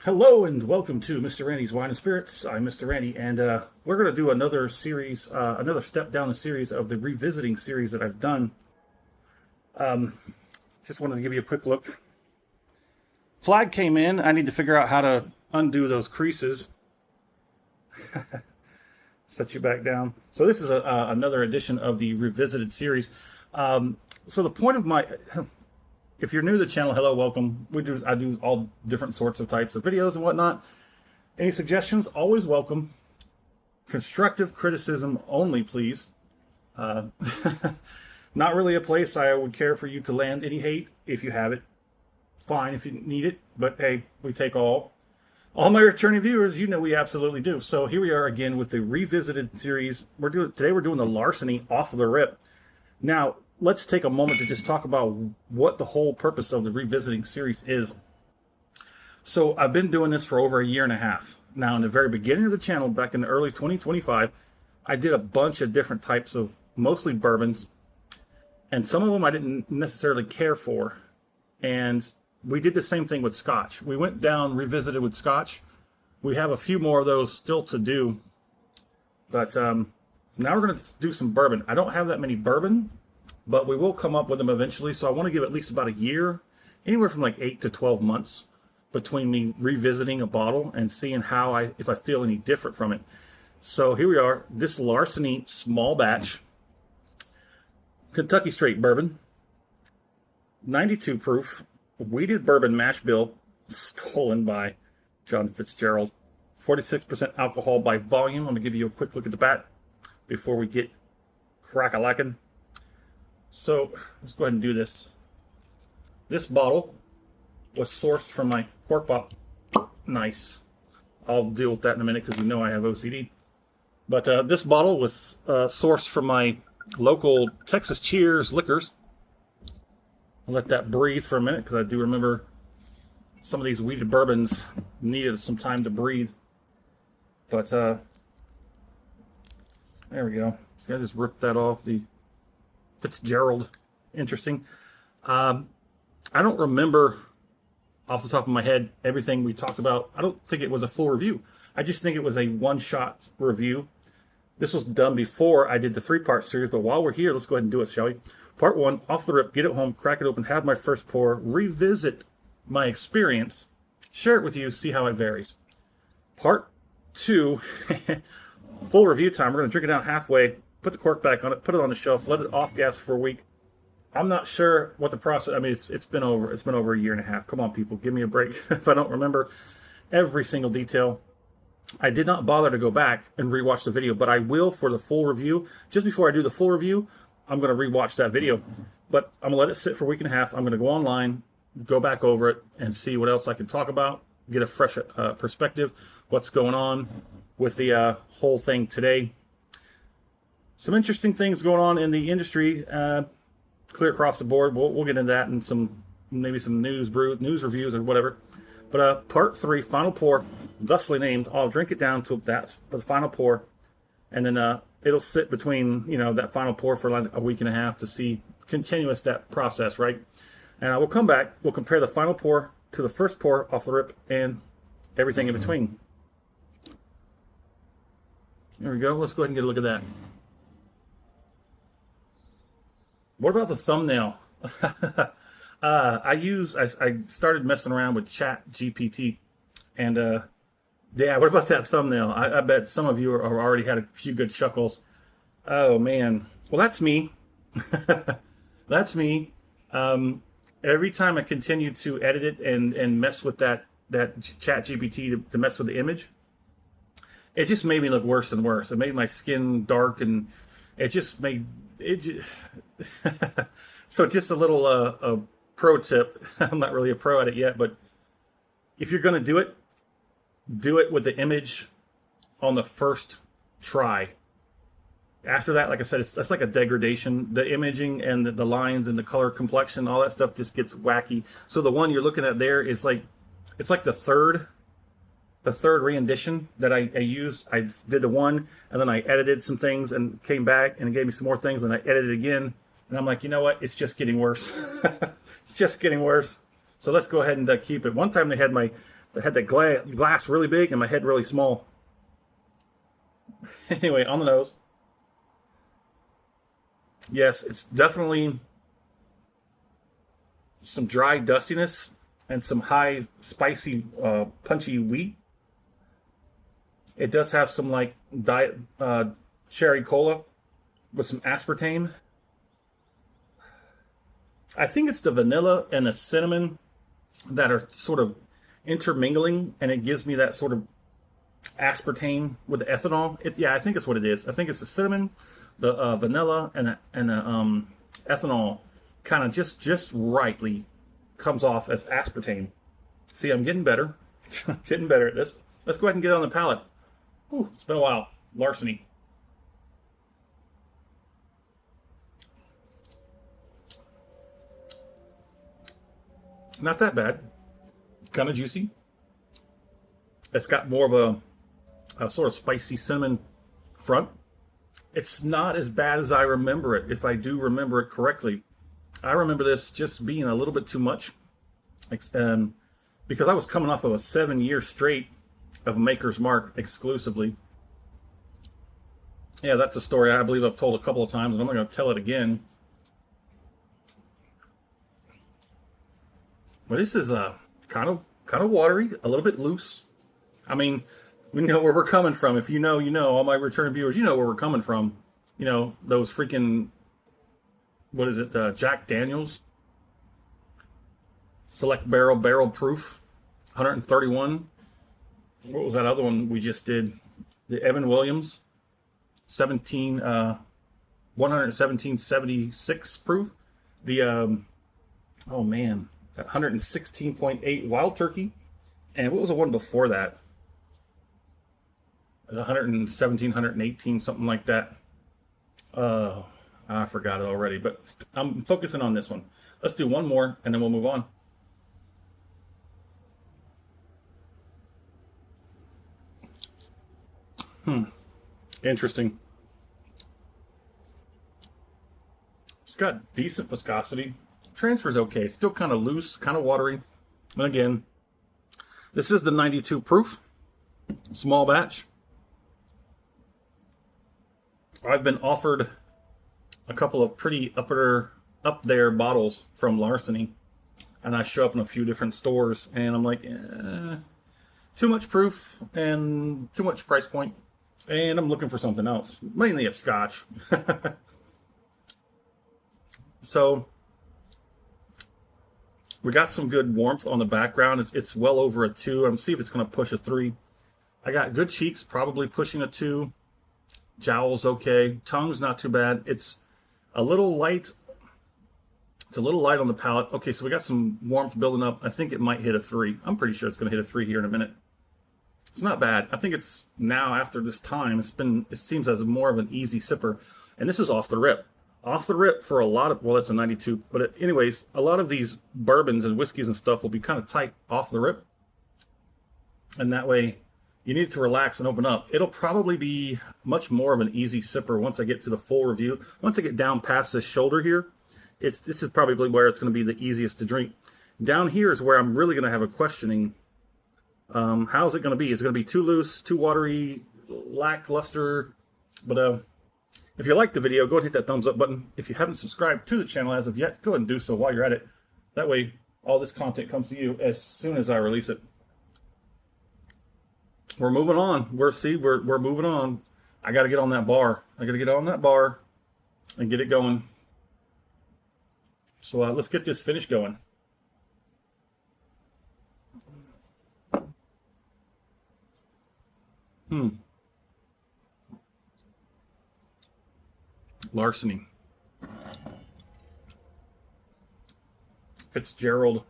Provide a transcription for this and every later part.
Hello and welcome to Mr. Randy's Wine and Spirits. I'm Mr. Randy, and we're going to do another series, another step down the series of the revisiting series that I've done. Just wanted to give you a quick look. Flag came in. I need to figure out how to undo those creases. Set you back down. So this is another edition of the revisited series. So the point of my... If you're new to the channel, hello, welcome. I do all different sorts of types of videos and whatnot. Any suggestions, always welcome. Constructive criticism only, please. Not really a place I would care for you to land any hate. If you have it, fine if you need it. But hey, we take all my returning viewers, you know we absolutely do. So here we are again with the revisited series. Today we're doing the Larceny off the rip. Now, let's take a moment to just talk about what the whole purpose of the revisiting series is. So I've been doing this for over a year and a half. Now, in the very beginning of the channel, back in the early 2025, I did a bunch of different types of mostly bourbons, and some of them I didn't necessarily care for. And we did the same thing with Scotch. We went down, revisited with Scotch. We have a few more of those still to do. But now we're going to do some bourbon. I don't have that many bourbon, but we will come up with them eventually. So I want to give at least about a year, anywhere from like 8 to 12 months between me revisiting a bottle and seeing if I feel any different from it. So here we are, this Larceny small batch, Kentucky straight bourbon, 92 proof, wheated bourbon mash bill, stolen by John Fitzgerald, 46% alcohol by volume. I'm gonna give you a quick look at the back before we get crack-a-lackin'. So let's go ahead and do this. This bottle was sourced from my cork pop. Nice. I'll deal with that in a minute because you know I have OCD. But this bottle was sourced from my local Texas Cheers Liquors. I'll let that breathe for a minute because I do remember some of these wheated bourbons needed some time to breathe. But there we go. See, I just ripped that off the Fitzgerald. Interesting. I don't remember off the top of my head everything we talked about. I don't think it was a full review. I just think it was a one-shot review. This was done before I did the 3-part series, but while we're here, let's go ahead and do it, shall we? Part 1, off the rip, get it home, crack it open, have my first pour, revisit my experience, share it with you, see how it varies. Part 2, full review time. We're going to drink it down halfway, put the cork back on it, put it on the shelf, let it off gas for a week. I'm not sure what the process. I mean, it's been over a year and a half. Come on, people, give me a break if I don't remember every single detail. I did not bother to go back and rewatch the video, but I will for the full review. Just before I do the full review, I'm going to rewatch that video. But I'm going to let it sit for a week and a half. I'm going to go online, go back over it, and see what else I can talk about, get a fresh perspective, what's going on with the whole thing today. Some interesting things going on in the industry, clear across the board. We'll get into that and maybe some news reviews or whatever. But part 3, final pour, thusly named. I'll drink it down to that for the final pour, and then it'll sit between that final pour for like a week and a half to see continuous that process, right? And we'll come back. We'll compare the final pour to the first pour off the rip and everything in between. There we go. Let's go ahead and get a look at that. What about the thumbnail? I started messing around with Chat GPT, and yeah, what about that thumbnail? I bet some of you are already had a few good chuckles. Oh man, well that's me. That's me. Every time I continue to edit it and mess with that Chat GPT to mess with the image, it just made me look worse and worse. It made my skin dark, and it just made it. So just a little a pro tip. I'm not really a pro at it yet, but if you're going to do it with the image on the first try. After that, like I said, that's like a degradation. The imaging and the lines and the color complexion, all that stuff just gets wacky. So the one you're looking at there is like, it's like the third rendition that I used. I did the one, and then I edited some things and came back and it gave me some more things, and I edited again. And I'm like, you know what? It's just getting worse. It's just getting worse. So let's go ahead and keep it. One time they had my I had that glass really big and my head really small. Anyway, on the nose. Yes, it's definitely some dry dustiness and some high spicy, punchy wheat. It does have some like diet cherry cola with some aspartame. I think it's the vanilla and the cinnamon that are sort of intermingling, and it gives me that sort of aspartame with the ethanol. Yeah, I think it's what it is. I think it's the cinnamon, the vanilla, and the ethanol kind of just rightly comes off as aspartame. See, I'm getting better. Getting better at this. Let's go ahead and get it on the palate. Ooh, it's been a while. Larceny. Not that bad. Kind of juicy. It's got more of a sort of spicy cinnamon front. It's not as bad as I remember it, if I do remember it correctly. I remember this just being a little bit too much. Because I was coming off of a 7-year straight of Maker's Mark exclusively. Yeah, that's a story I believe I've told a couple of times, and I'm not going to tell it again. But this is kind of watery, a little bit loose. I mean, we know where we're coming from. If you know, you know. All my return viewers, you know where we're coming from. You know, those freaking, what is it, Jack Daniels? Select barrel proof, 131. What was that other one we just did? The Evan Williams, 117.76 proof. The, oh man, 116.8 Wild Turkey. And what was the one before that? 117, 118, something like that. I forgot it already, but I'm focusing on this one. Let's do one more and then we'll move on. Interesting. It's got decent viscosity. Transfer's okay. It's still kind of loose, kind of watery. And again, this is the 92 proof, small batch. I've been offered a couple of pretty up there bottles from Larceny, and I show up in a few different stores, and I'm like, too much proof and too much price point, and I'm looking for something else, mainly a Scotch. So we got some good warmth on the background. It's well over a 2. I'm see if it's going to push a 3. I got good cheeks, probably pushing a 2. Jowl's okay. Tongue's not too bad. It's a little light. It's a little light on the palate. Okay, so we got some warmth building up. I think it might hit a 3. I'm pretty sure it's going to hit a 3 here in a minute. It's not bad. I think it's now, after this time, it seems as more of an easy sipper. And this is off the rip. Off the rip for a lot of, well, that's a 92. But anyways, a lot of these bourbons and whiskeys and stuff will be kind of tight off the rip. And that way, you need to relax and open up. It'll probably be much more of an easy sipper once I get to the full review. Once I get down past this shoulder here, this is probably where it's going to be the easiest to drink. Down here is where I'm really going to have a questioning. How is it going to be? Is it going to be too loose, too watery, lackluster? But if you liked the video, go ahead and hit that thumbs up button. If you haven't subscribed to the channel as of yet, go ahead and do so while you're at it. That way, all this content comes to you as soon as I release it. We're moving on. We're moving on. I got to get on that bar. I got to get on that bar and get it going. So let's get this finish going. Larceny. Fitzgerald.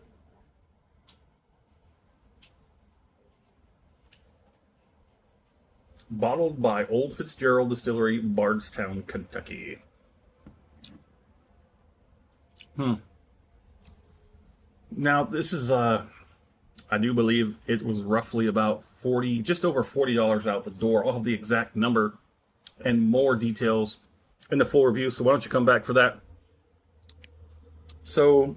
Bottled by Old Fitzgerald Distillery, Bardstown, Kentucky. Now, this is, I do believe it was roughly about just over $40 out the door. I'll have the exact number and more details in the full review, so why don't you come back for that? So,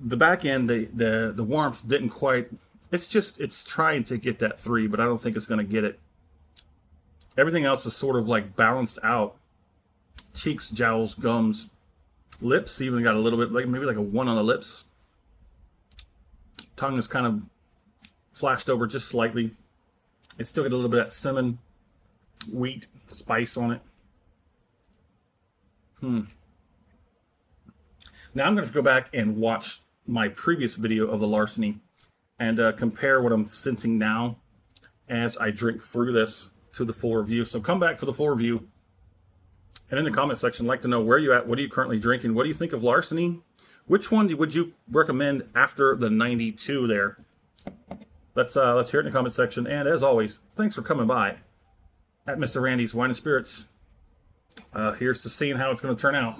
The back end, the warmth didn't quite. It's trying to get that 3, but I don't think it's going to get it. Everything else is sort of like balanced out. Cheeks, jowls, gums, lips even got a little bit, like maybe like a 1 on the lips. Tongue is kind of flashed over just slightly. It's still got a little bit of that cinnamon, wheat spice on it. Now I'm going to go back and watch my previous video of the Larceny and compare what I'm sensing now as I drink through this to the full review. So come back for the full review. And in the comment section, I'd like to know where you're at. What are you currently drinking? What do you think of Larceny? Which one would you recommend after the 92 there? Let's hear it in the comment section. And as always, thanks for coming by at Mr. Randy's Wine and Spirits. Here's to seeing how it's going to turn out.